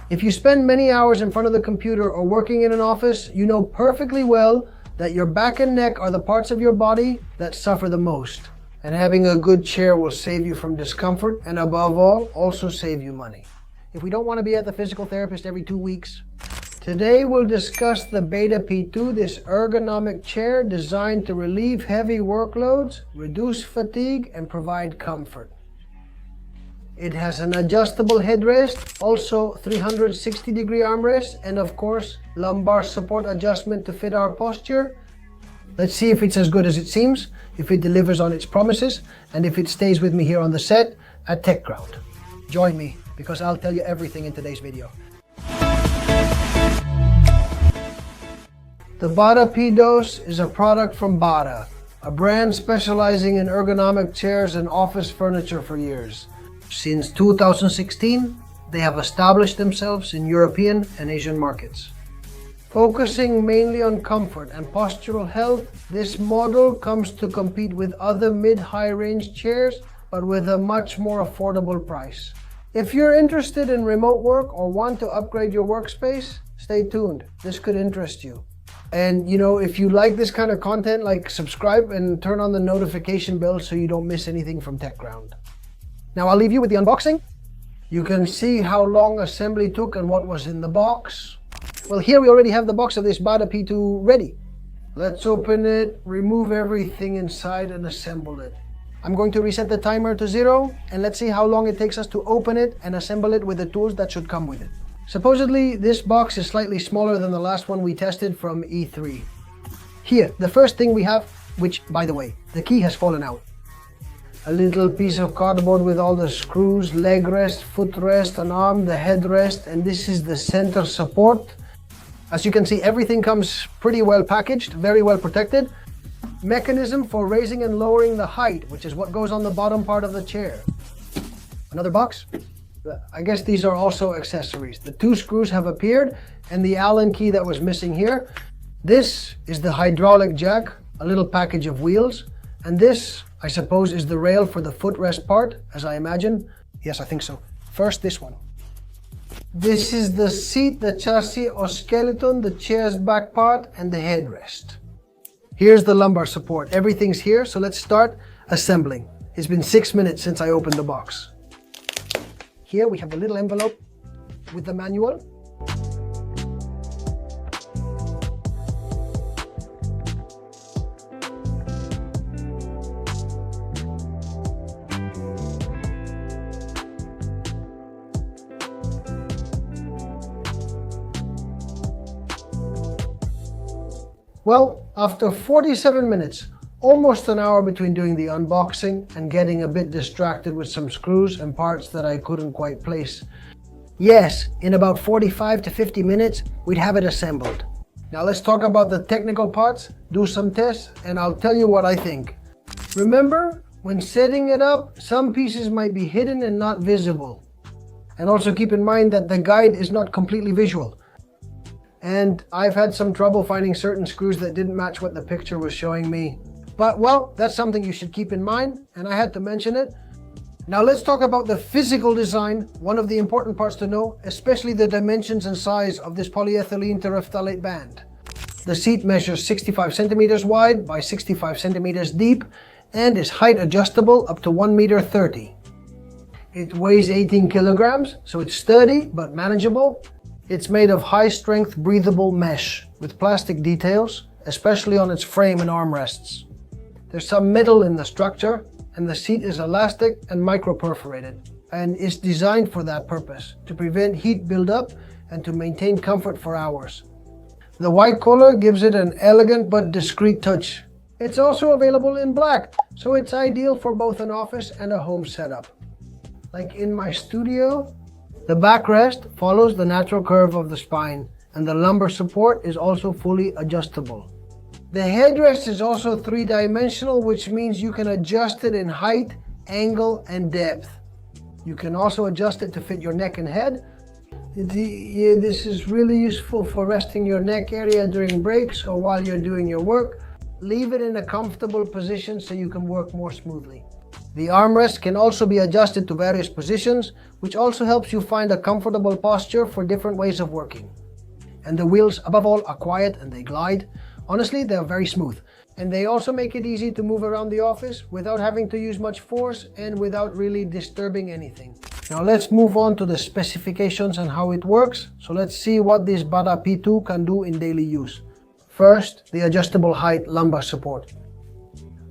If you spend many hours in front of the computer or working in an office, you know perfectly well that your back and neck are the parts of your body that suffer the most. And having a good chair will save you from discomfort and above all, also save you money. If we don't want to be at the physical therapist every 2 weeks, today we'll discuss the Bada P2, this ergonomic chair designed to relieve heavy workloads, reduce fatigue, and provide comfort. It has an adjustable headrest, also 360-degree armrest, and of course, lumbar support adjustment to fit our posture. Let's see if it's as good as it seems, if it delivers on its promises, and if it stays with me here on the set at TechGround. Join me, because I'll tell you everything in today's video. The Bada P2 is a product from Bada, a brand specializing in ergonomic chairs and office furniture for years. Since 2016, they have established themselves in European and Asian markets. Focusing mainly on comfort and postural health, this model comes to compete with other mid-high range chairs, but with a much more affordable price. If you're interested in remote work or want to upgrade your workspace, stay tuned. This could interest you. And if you like this kind of content, subscribe and turn on the notification bell so you don't miss anything from TechGround. Now I'll leave you with the unboxing. You can see how long assembly took and what was in the box. Well, here we already have the box of this Bada P2 ready. Let's open it, remove everything inside and assemble it. I'm going to reset the timer to 0 and let's see how long it takes us to open it and assemble it with the tools that should come with it. Supposedly, this box is slightly smaller than the last one we tested from E3. Here, the first thing we have, which, by the way, the key has fallen out. A little piece of cardboard with all the screws, leg rest, foot rest, an arm, the headrest, and this is the center support. As you can see, everything comes pretty well packaged, very well protected. Mechanism for raising and lowering the height, which is what goes on the bottom part of the chair. Another box. I guess these are also accessories. The 2 screws have appeared and the Allen key that was missing here. This is the hydraulic jack, a little package of wheels, and this, I suppose, is the rail for the footrest part, as I imagine. Yes, I think so. First, this one. This is the seat, the chassis or skeleton, the chair's back part, and the headrest. Here's the lumbar support. Everything's here, so let's start assembling. It's been 6 minutes since I opened the box. Here we have the little envelope with the manual. Well, after 47 minutes, almost an hour between doing the unboxing and getting a bit distracted with some screws and parts that I couldn't quite place. Yes, in about 45 to 50 minutes, we'd have it assembled. Now let's talk about the technical parts, do some tests, and I'll tell you what I think. Remember, when setting it up, some pieces might be hidden and not visible. And also keep in mind that the guide is not completely visual. And I've had some trouble finding certain screws that didn't match what the picture was showing me. But well, that's something you should keep in mind, and I had to mention it. Now let's talk about the physical design, one of the important parts to know, especially the dimensions and size of this polyethylene terephthalate band. The seat measures 65 centimeters wide by 65 centimeters deep and is height adjustable up to 1.30 meters. It weighs 18 kilograms, so it's sturdy but manageable. It's made of high-strength breathable mesh with plastic details, especially on its frame and armrests. There's some metal in the structure, and the seat is elastic and micro-perforated, and is designed for that purpose, to prevent heat buildup and to maintain comfort for hours. The white color gives it an elegant but discreet touch. It's also available in black, so it's ideal for both an office and a home setup. Like in my studio, the backrest follows the natural curve of the spine, and the lumbar support is also fully adjustable. The headrest is also 3-dimensional, which means you can adjust it in height, angle, and depth. You can also adjust it to fit your neck and head. This is really useful for resting your neck area during breaks or while you're doing your work. Leave it in a comfortable position so you can work more smoothly. The armrest can also be adjusted to various positions, which also helps you find a comfortable posture for different ways of working. And the wheels, above all, are quiet and they glide. Honestly, they're very smooth. And they also make it easy to move around the office without having to use much force and without really disturbing anything. Now let's move on to the specifications and how it works. So let's see what this Bada P2 can do in daily use. First, the adjustable height lumbar support.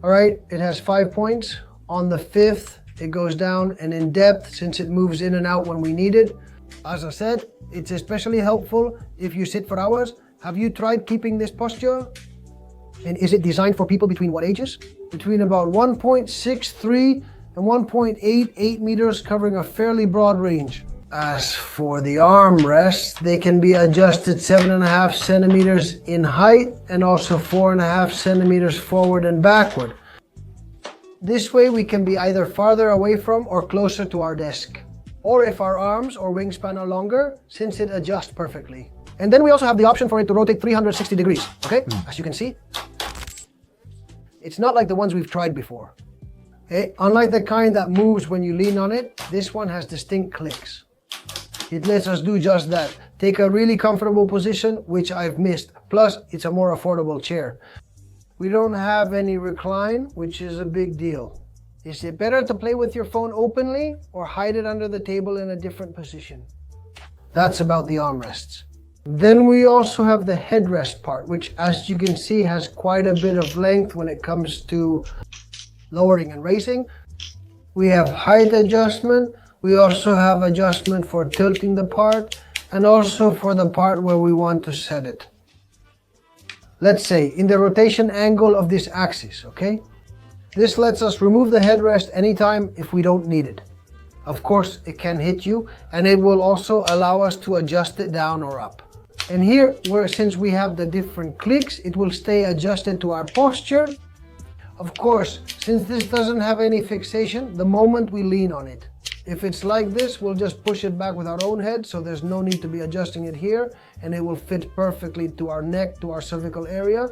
Alright, it has 5 points. On the 5th, it goes down and in depth since it moves in and out when we need it. As I said, it's especially helpful if you sit for hours. Have you tried keeping this posture? And is it designed for people between what ages? Between about 1.63 and 1.88 meters, covering a fairly broad range. As for the armrests, they can be adjusted 7.5 centimeters in height and also 4.5 centimeters forward and backward. This way we can be either farther away from or closer to our desk. Or if our arms or wingspan are longer, since it adjusts perfectly. And then we also have the option for it to rotate 360 degrees, okay? As you can see, it's not like the ones we've tried before. Okay? Unlike the kind that moves when you lean on it, this one has distinct clicks. It lets us do just that. Take a really comfortable position, which I've missed. Plus, it's a more affordable chair. We don't have any recline, which is a big deal. Is it better to play with your phone openly or hide it under the table in a different position? That's about the armrests. Then we also have the headrest part, which as you can see has quite a bit of length when it comes to lowering and raising. We have height adjustment. We also have adjustment for tilting the part and also for the part where we want to set it. Let's say in the rotation angle of this axis, okay? This lets us remove the headrest anytime if we don't need it. Of course, it can hit you and it will also allow us to adjust it down or up. And here, since we have the different clicks, it will stay adjusted to our posture. Of course, since this doesn't have any fixation, the moment we lean on it. If it's like this, we'll just push it back with our own head, so there's no need to be adjusting it here, and it will fit perfectly to our neck, to our cervical area.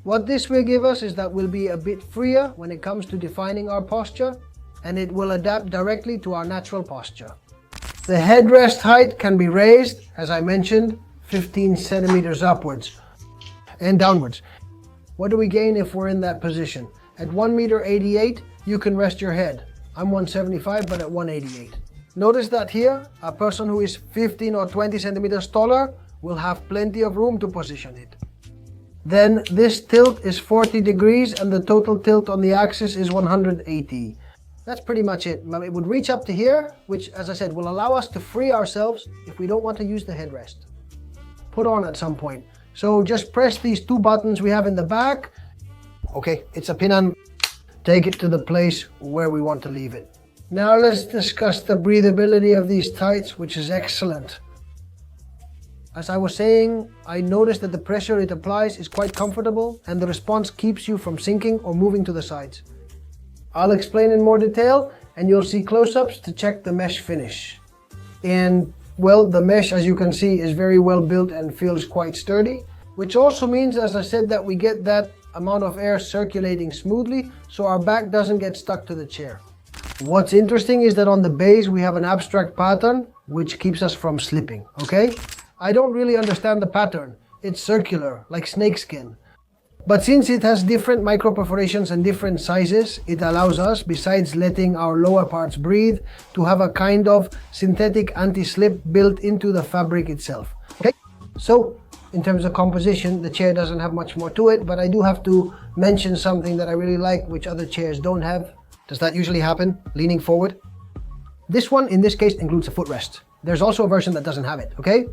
What this will give us is that we'll be a bit freer when it comes to defining our posture, and it will adapt directly to our natural posture. The headrest height can be raised, as I mentioned, 15 centimeters upwards and downwards. What do we gain if we're in that position? At 1.88 meters, you can rest your head. I'm 175, but at 188. Notice that here, a person who is 15 or 20 centimeters taller will have plenty of room to position it. Then this tilt is 40 degrees and the total tilt on the axis is 180. That's pretty much it. It would reach up to here, which, as I said, will allow us to free ourselves if we don't want to use the headrest. Put on at some point. So just press these 2 buttons we have in the back. Okay, it's a pin on. Take it to the place where we want to leave it. Now let's discuss the breathability of these tights, which is excellent. As I was saying, I noticed that the pressure it applies is quite comfortable and the response keeps you from sinking or moving to the sides. I'll explain in more detail and you'll see close-ups to check the mesh finish. And well, the mesh, as you can see, is very well built and feels quite sturdy, which also means, as I said, that we get that amount of air circulating smoothly so our back doesn't get stuck to the chair. What's interesting is that on the base we have an abstract pattern which keeps us from slipping, okay? I don't really understand the pattern. It's circular, like snakeskin. But since it has different micro perforations and different sizes, it allows us, besides letting our lower parts breathe, to have a kind of synthetic anti-slip built into the fabric itself. Okay? So, in terms of composition, the chair doesn't have much more to it, but I do have to mention something that I really like, which other chairs don't have. Does that usually happen? Leaning forward? This one, in this case, includes a footrest. There's also a version that doesn't have it, okay?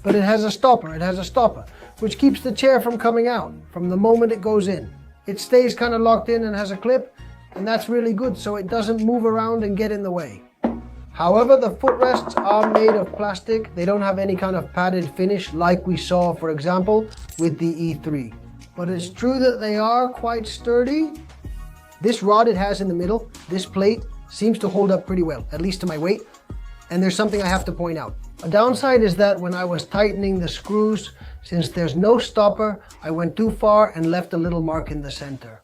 But it has a stopper, which keeps the chair from coming out from the moment it goes in. It stays kind of locked in and has a clip, and that's really good so it doesn't move around and get in the way. However, the footrests are made of plastic. They don't have any kind of padded finish like we saw, for example, with the E3. But it's true that they are quite sturdy. This rod it has in the middle, this plate, seems to hold up pretty well, at least to my weight. And there's something I have to point out. A downside is that when I was tightening the screws, since there's no stopper, I went too far and left a little mark in the center.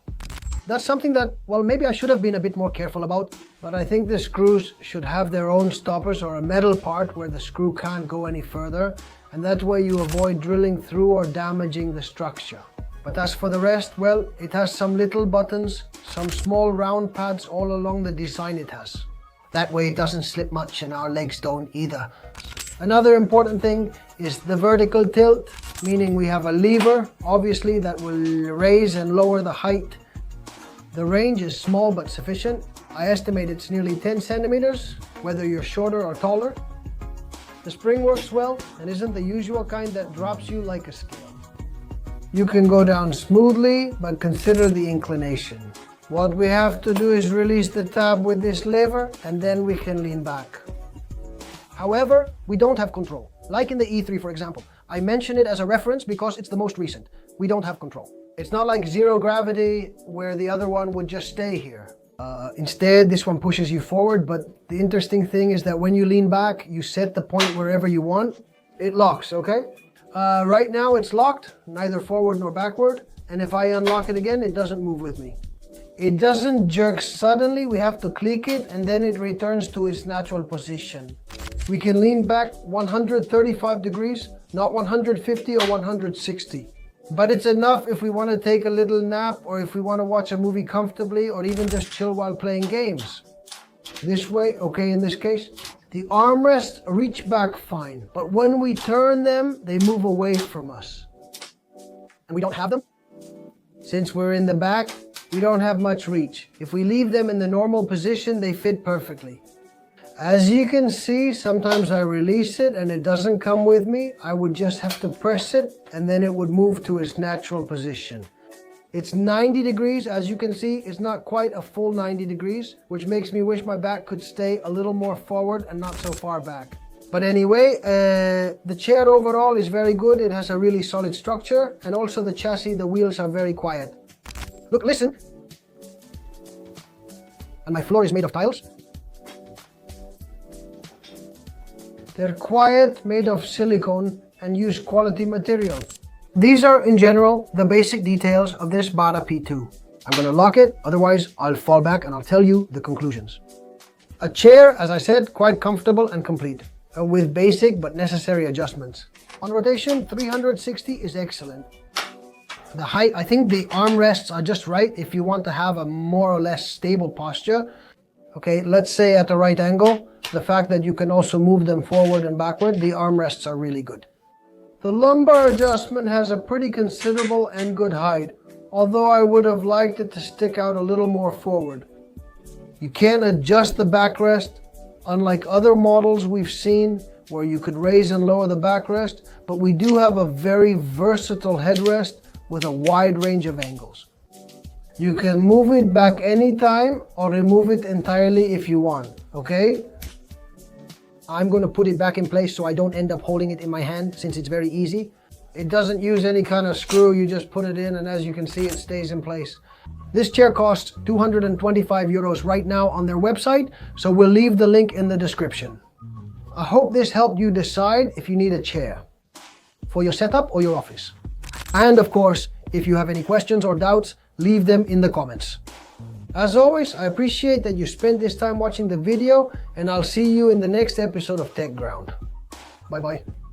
That's something that, well, maybe I should have been a bit more careful about, but I think the screws should have their own stoppers or a metal part where the screw can't go any further, and that way you avoid drilling through or damaging the structure. But as for the rest, well, it has some little buttons, some small round pads all along the design it has. That way it doesn't slip much and our legs don't either. Another important thing is the vertical tilt, meaning we have a lever, obviously, that will raise and lower the height. The range is small but sufficient. I estimate it's nearly 10 centimeters, whether you're shorter or taller. The spring works well and isn't the usual kind that drops you like a scale. You can go down smoothly, but consider the inclination. What we have to do is release the tab with this lever and then we can lean back. However, we don't have control. Like in the E3, for example. I mention it as a reference because it's the most recent. We don't have control. It's not like zero gravity where the other one would just stay here. Instead, this one pushes you forward, but the interesting thing is that when you lean back, you set the point wherever you want. It locks, okay? Right now it's locked, neither forward nor backward, and if I unlock it again, it doesn't move with me. It doesn't jerk suddenly, we have to click it and then it returns to its natural position. We can lean back 135 degrees, not 150 or 160. But it's enough if we want to take a little nap or if we want to watch a movie comfortably or even just chill while playing games. This way, okay, in this case, the armrests reach back fine, but when we turn them, they move away from us. And we don't have them. Since we're in the back, we don't have much reach. If we leave them in the normal position, they fit perfectly. As you can see, sometimes I release it and it doesn't come with me. I would just have to press it and then it would move to its natural position. It's 90 degrees, as you can see. It's not quite a full 90 degrees, which makes me wish my back could stay a little more forward and not so far back. But anyway, the chair overall is very good. It has a really solid structure, and also the chassis, the wheels are very quiet. Look, listen. And my floor is made of tiles. They're quiet, made of silicone, and use quality material. These are, in general, the basic details of this Bada P2. I'm going to lock it, otherwise I'll fall back and I'll tell you the conclusions. A chair, as I said, quite comfortable and complete, with basic but necessary adjustments. On rotation, 360 is excellent. The height, I think the armrests are just right if you want to have a more or less stable posture. Okay, let's say at the right angle. The fact that you can also move them forward and backward, the armrests are really good. The lumbar adjustment has a pretty considerable and good height, although I would have liked it to stick out a little more forward. You can adjust the backrest, unlike other models we've seen where you could raise and lower the backrest, but we do have a very versatile headrest with a wide range of angles. You can move it back anytime or remove it entirely if you want, okay? I'm going to put it back in place so I don't end up holding it in my hand since it's very easy. It doesn't use any kind of screw, you just put it in and as you can see it stays in place. This chair costs 225 euros right now on their website, so we'll leave the link in the description. I hope this helped you decide if you need a chair for your setup or your office. And of course, if you have any questions or doubts, leave them in the comments. As always, I appreciate that you spent this time watching the video, and I'll see you in the next episode of TechGround. Bye bye.